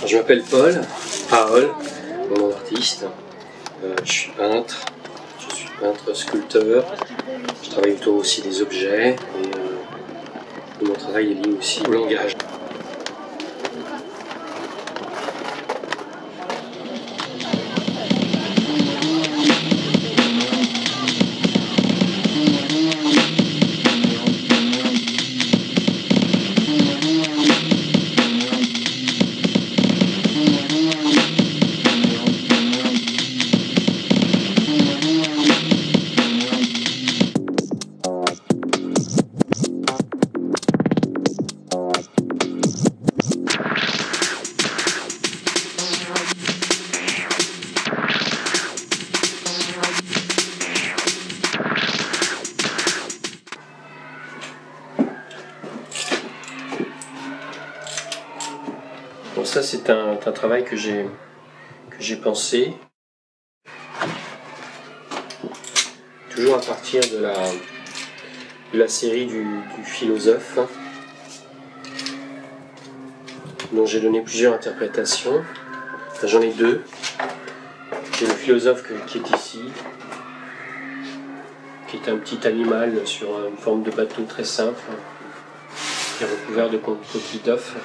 Je m'appelle Paul, mon nom d'artiste. Je suis peintre, sculpteur. Je travaille autour aussi des objets et mon travail est lié aussi au langage. Bon, ça c'est un travail que j'ai pensé, toujours à partir de la série du philosophe, dont j'ai donné plusieurs interprétations. Enfin, j'en ai deux. J'ai le philosophe qui est ici, qui est un petit animal sur une forme de bateau très simple, qui est recouvert de coquilles d'œufs,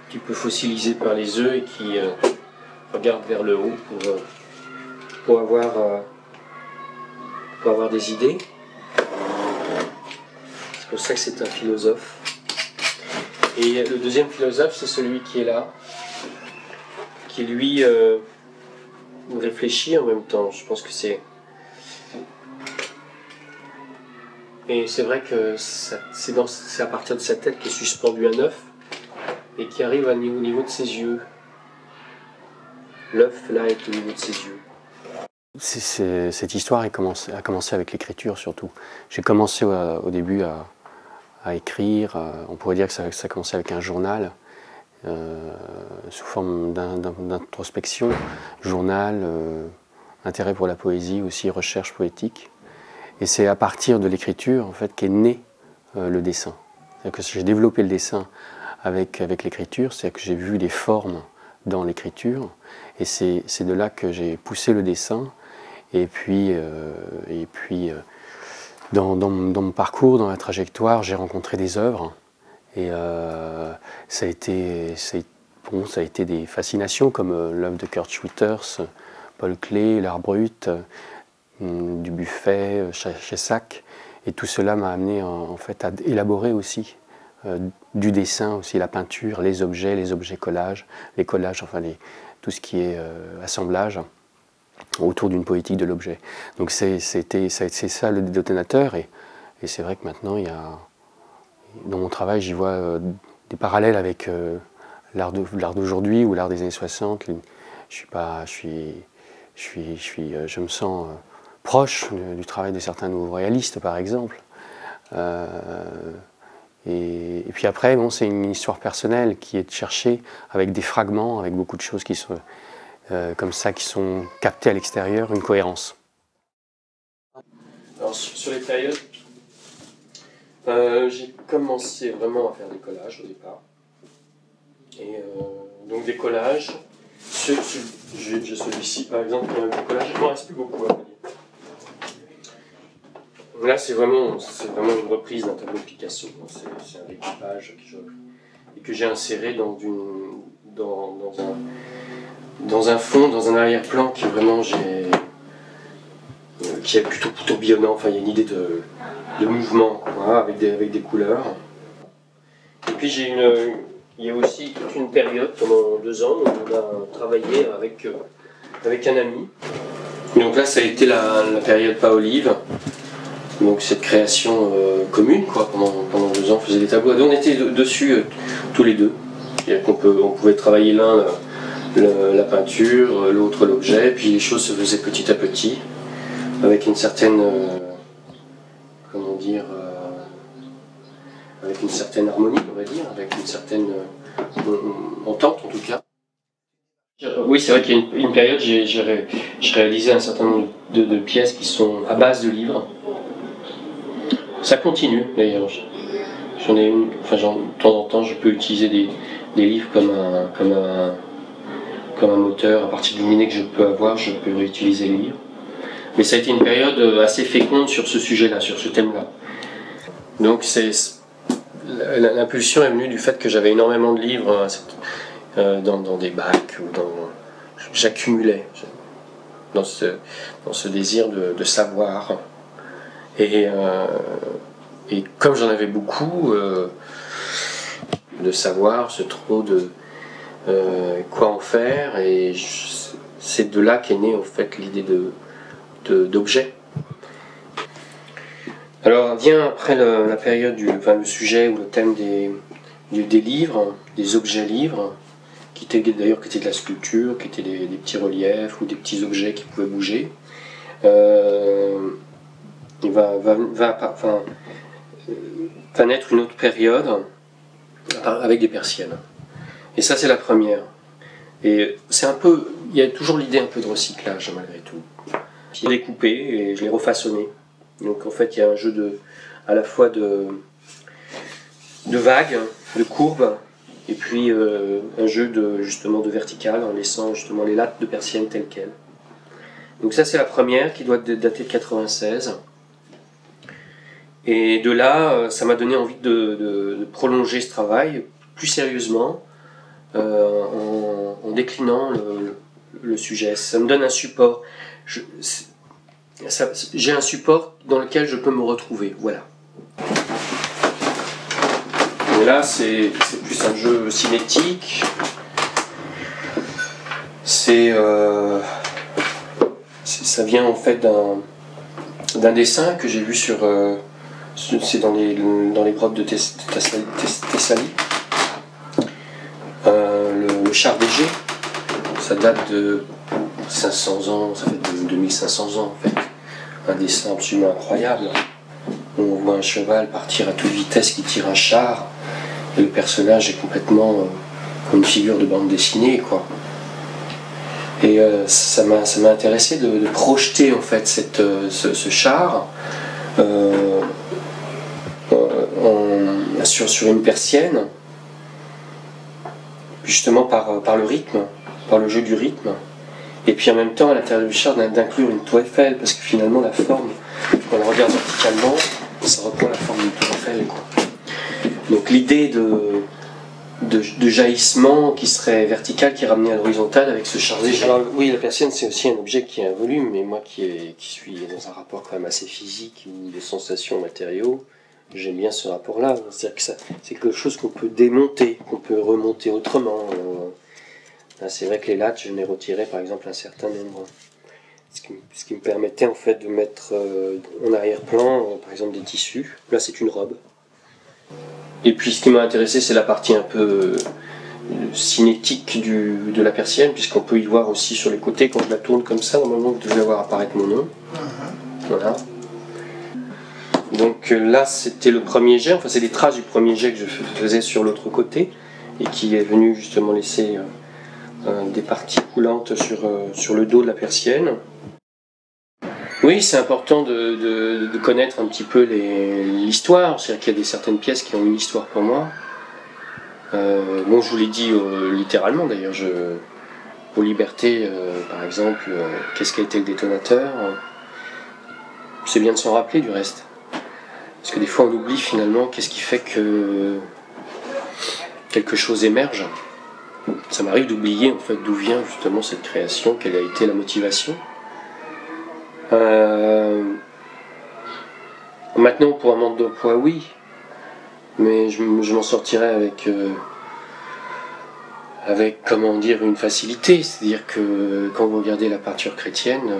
qui peut fossiliser par les œufs et qui regarde vers le haut pour avoir des idées. C'est pour ça que c'est un philosophe. Et le deuxième philosophe, c'est celui qui est là, qui lui réfléchit en même temps. Je pense que c'est... Et c'est vrai que c'est à partir de sa tête qu'est suspendu un œuf et qui arrive au niveau de ses yeux. L'œuf, là, est au niveau de ses yeux. Cette histoire a commencé avec l'écriture surtout. J'ai commencé au début à écrire, on pourrait dire que ça a commencé avec un journal, sous forme d'introspection, journal, intérêt pour la poésie, aussi recherche poétique. Et c'est à partir de l'écriture en fait, qu'est né le dessin. C'est-à-dire que j'ai développé le dessin avec l'écriture, c'est-à-dire que j'ai vu des formes dans l'écriture, et c'est de là que j'ai poussé le dessin. Et puis dans mon parcours, dans la trajectoire, j'ai rencontré des œuvres, et ça a été des fascinations, comme l'œuvre de Kurt Schwitters, Paul Klee, L'Art Brut, Dubuffet, Chessac, et tout cela m'a amené en fait à élaborer aussi du dessin, aussi la peinture, les objets collages, les collages, enfin tout ce qui est assemblage autour d'une poétique de l'objet. Donc c'est ça le détonateur, et c'est vrai que maintenant dans mon travail j'y vois des parallèles avec l'art d'aujourd'hui ou l'art des années 60. Je me sens proche du travail de certains nouveaux réalistes par exemple. Et puis après, bon, c'est une histoire personnelle qui est de chercher avec des fragments, avec beaucoup de choses qui sont comme ça, qui sont captées à l'extérieur, une cohérence. Alors sur les périodes, j'ai commencé vraiment à faire des collages au départ. Et donc des collages, celui-ci par exemple, il y a un collage, il ne m'en reste plus beaucoup à dire. Là, c'est vraiment une reprise d'un tableau de Picasso. C'est un découpage que j'ai inséré dans un fond, dans un arrière-plan qui vraiment qui est plutôt tourbillonnant. Enfin, il y a une idée de mouvement, quoi, avec des couleurs. Et puis il y a aussi toute une période pendant 2 ans où on a travaillé avec un ami. Et donc là, ça a été la période pas olive. Donc cette création commune, quoi, pendant 2 ans, on faisait des tableaux. Et on était dessus tous les deux. C'est-à-dire on pouvait travailler l'un la peinture, l'autre l'objet, puis les choses se faisaient petit à petit, avec une certaine, avec une certaine harmonie, on va dire, avec une certaine entente en tout cas. Oui, c'est vrai qu'il y a une période, j'ai réalisé un certain nombre de pièces qui sont à base de livres. Ça continue d'ailleurs. j'en ai une, enfin, de temps en temps, je peux utiliser des livres comme un moteur. À partir d'une idée que je peux avoir, je peux réutiliser les livres. Mais ça a été une période assez féconde sur ce sujet-là, sur ce thème-là. Donc l'impulsion est venue du fait que j'avais énormément de livres dans des bacs, j'accumulais dans ce désir de savoir. Et comme j'en avais beaucoup, de savoir, ce trop de quoi en faire, et c'est de là qu'est née en fait l'idée d'objet. Alors vient après la période le sujet ou le thème des livres, des objets livres, qui étaient d'ailleurs de la sculpture, qui étaient des petits reliefs ou des petits objets qui pouvaient bouger. Il va naître une autre période avec des persiennes. Et ça c'est la première. Et c'est un peu, il y a toujours l'idée un peu de recyclage malgré tout. Je l'ai découpé et je l'ai refaçonné. Donc en fait il y a un jeu à la fois de vagues, de courbes, et puis un jeu justement de vertical en laissant justement les lattes de persiennes telles quelles. Donc ça c'est la première qui doit dater de 96. Et de là, ça m'a donné envie de prolonger ce travail plus sérieusement en déclinant le sujet. Ça me donne un support. J'ai un support dans lequel je peux me retrouver. Voilà. Et là, c'est plus un jeu cinétique. Ça vient en fait d'un dessin que j'ai vu c'est dans les grottes de Thessalie. Le char d'Égée, ça date de 500 ans, ça fait de 2500 ans en fait. Un dessin absolument incroyable. On voit un cheval partir à toute vitesse qui tire un char, et le personnage est complètement comme une figure de bande dessinée, quoi. Et ça m'a intéressé de projeter en fait ce char sur une persienne, justement par le rythme, par le jeu du rythme, et puis en même temps à l'intérieur du char d'inclure une tour Eiffel, parce que finalement la forme, quand on la regarde verticalement, ça reprend la forme d'une tour Eiffel, quoi. Donc l'idée de jaillissement qui serait vertical, qui est ramené à l'horizontale avec ce char d'Égée. Alors oui, la persienne c'est aussi un objet qui a un volume, mais moi qui suis dans un rapport quand même assez physique, ou de sensations matériaux, j'aime bien ce rapport-là. C'est-à-dire que c'est quelque chose qu'on peut démonter, qu'on peut remonter autrement. Là, c'est vrai que les lattes, je n'ai retiré par exemple un certain nombre. Ce qui me permettait en fait de mettre en arrière-plan, par exemple des tissus. Là, c'est une robe. Et puis ce qui m'a intéressé, c'est la partie un peu cinétique de la persienne, puisqu'on peut y voir aussi sur les côtés, quand je la tourne comme ça, normalement vous devez voir apparaître mon nom. Voilà. Donc là, c'était le premier jet, enfin c'est des traces du premier jet que je faisais sur l'autre côté, et qui est venu justement laisser des parties coulantes sur le dos de la persienne. Oui, c'est important de connaître un petit peu l'histoire, c'est-à-dire qu'il y a certaines pièces qui ont une histoire pour moi. Bon, je vous l'ai dit littéralement d'ailleurs, aux Libertés, par exemple, qu'est-ce qu'a été le détonateur, c'est bien de s'en rappeler du reste. Parce que des fois on oublie finalement qu'est-ce qui fait que quelque chose émerge. Ça m'arrive d'oublier en fait d'où vient justement cette création, quelle a été la motivation. Maintenant pour un manque d'emploi, oui, mais je m'en sortirais avec comment dire une facilité, c'est-à-dire que quand vous regardez la peinture chrétienne,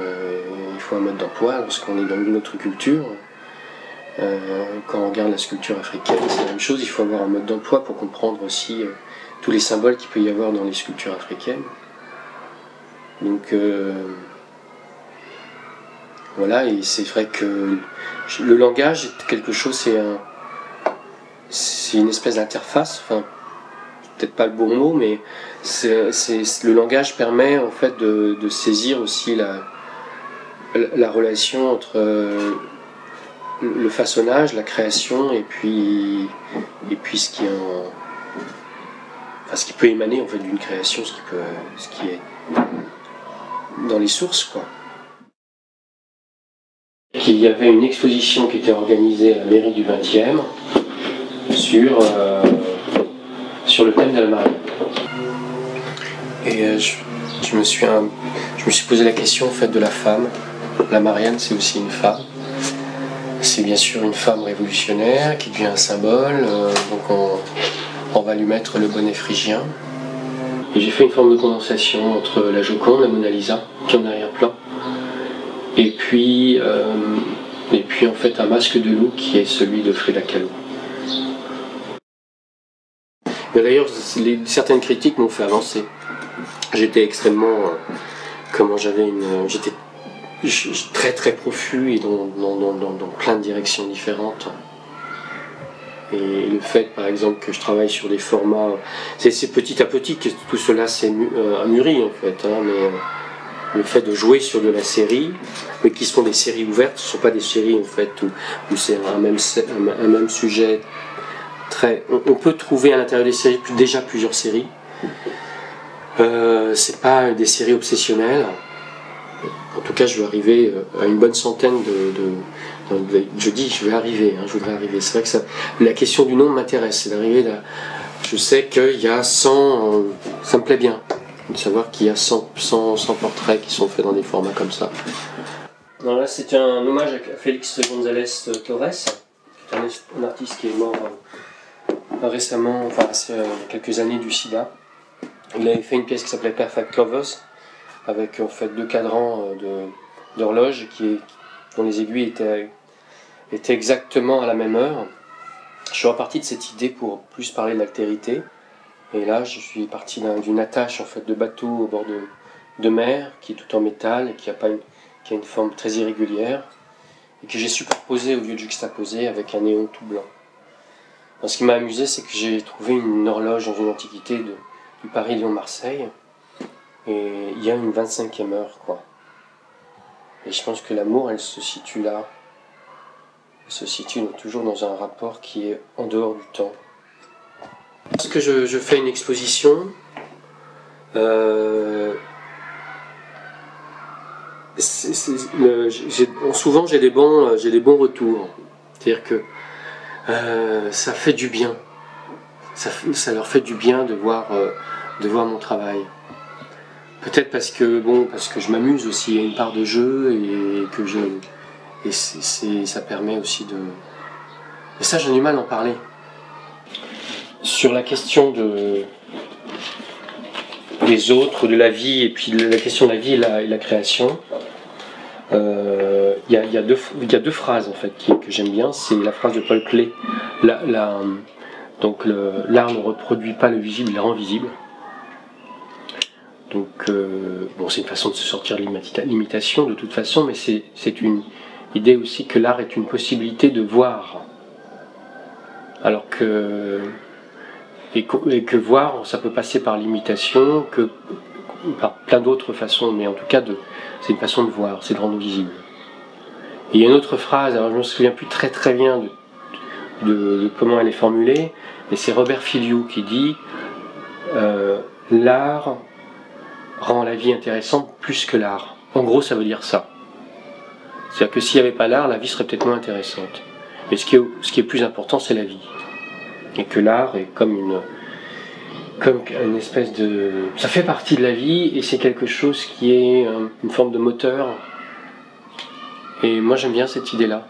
il faut un mode d'emploi lorsqu'on est dans une autre culture. Quand on regarde la sculpture africaine, c'est la même chose, il faut avoir un mode d'emploi pour comprendre aussi tous les symboles qu'il peut y avoir dans les sculptures africaines. Donc voilà, et c'est vrai que le langage est quelque chose, c'est une espèce d'interface, enfin, peut-être pas le bon mot, mais le langage permet en fait de saisir aussi la relation entre le façonnage, la création, et puis ce qui peut émaner en fait d'une création, ce qui est dans les sources, quoi. Il y avait une exposition qui était organisée à la mairie du 20e sur le thème de la marine. Et je me suis posé la question en fait de la femme. La Marianne, c'est aussi une femme. C'est bien sûr une femme révolutionnaire qui devient un symbole, donc on va lui mettre le bonnet phrygien. Et j'ai fait une forme de condensation entre la Joconde, la Mona Lisa, qui est en arrière-plan, et puis en fait un masque de loup qui est celui de Frida Kahlo. Mais d'ailleurs, certaines critiques m'ont fait avancer. J'étais extrêmement, j'étais très très profus et dans plein de directions différentes. Et le fait, par exemple, que je travaille sur des formats, c'est petit à petit que tout cela s'est mûri en fait. Hein, mais le fait de jouer sur de la série, mais qui sont des séries ouvertes, ce ne sont pas des séries en fait où c'est un même sujet. On peut trouver à l'intérieur des séries déjà plusieurs séries. C'est pas des séries obsessionnelles. En tout cas, je veux arriver à une bonne centaine je voudrais arriver. C'est vrai que la question du nombre m'intéresse. C'est d'arriver là. Je sais qu'il y a 100. Ça me plaît bien de savoir qu'il y a 100 portraits qui sont faits dans des formats comme ça. Alors là, c'est un hommage à Félix González Torres, qui est un artiste qui est mort récemment, il y a quelques années, du sida. Il avait fait une pièce qui s'appelait Perfect Clovers, avec en fait 2 cadrans d'horloge dont les aiguilles étaient exactement à la même heure. Je suis reparti de cette idée pour plus parler de l'altérité. Et là, je suis parti d'une attache en fait, de bateau au bord de mer, qui est tout en métal, et qui a une forme très irrégulière, et que j'ai superposé au lieu de juxtaposer avec un néon tout blanc. Alors, ce qui m'a amusé, c'est que j'ai trouvé une horloge dans une antiquité du Paris-Lyon-Marseille, et il y a une 25e heure, quoi. Et je pense que l'amour, elle se situe là. Elle se situe toujours dans un rapport qui est en dehors du temps. Lorsque je fais une exposition, souvent j'ai des bons retours. C'est-à-dire que ça fait du bien. Ça leur fait du bien de voir mon travail. Peut-être parce que je m'amuse aussi, il y a une part de jeu et ça permet aussi de... Et ça, j'ai du mal à en parler. Sur la question des autres, de la vie, et puis la question de la vie et la création, il y a deux phrases en fait que j'aime bien. C'est la phrase de Paul Klee. Donc l'art ne reproduit pas le visible, il le rend visible. Donc c'est une façon de se sortir de l'imitation de toute façon, mais c'est une idée aussi que l'art est une possibilité de voir. Alors que voir, ça peut passer par l'imitation, par plein d'autres façons, mais en tout cas c'est une façon de voir, c'est de rendre visible. Et il y a une autre phrase, alors je ne me souviens plus très très bien de comment elle est formulée, mais c'est Robert Filiou qui dit l'art rend la vie intéressante plus que l'art. En gros, ça veut dire ça. C'est-à-dire que s'il n'y avait pas l'art, la vie serait peut-être moins intéressante. Mais ce qui est plus important, c'est la vie. Et que l'art est comme une espèce de... Ça fait partie de la vie et c'est quelque chose qui est une forme de moteur. Et moi, j'aime bien cette idée-là.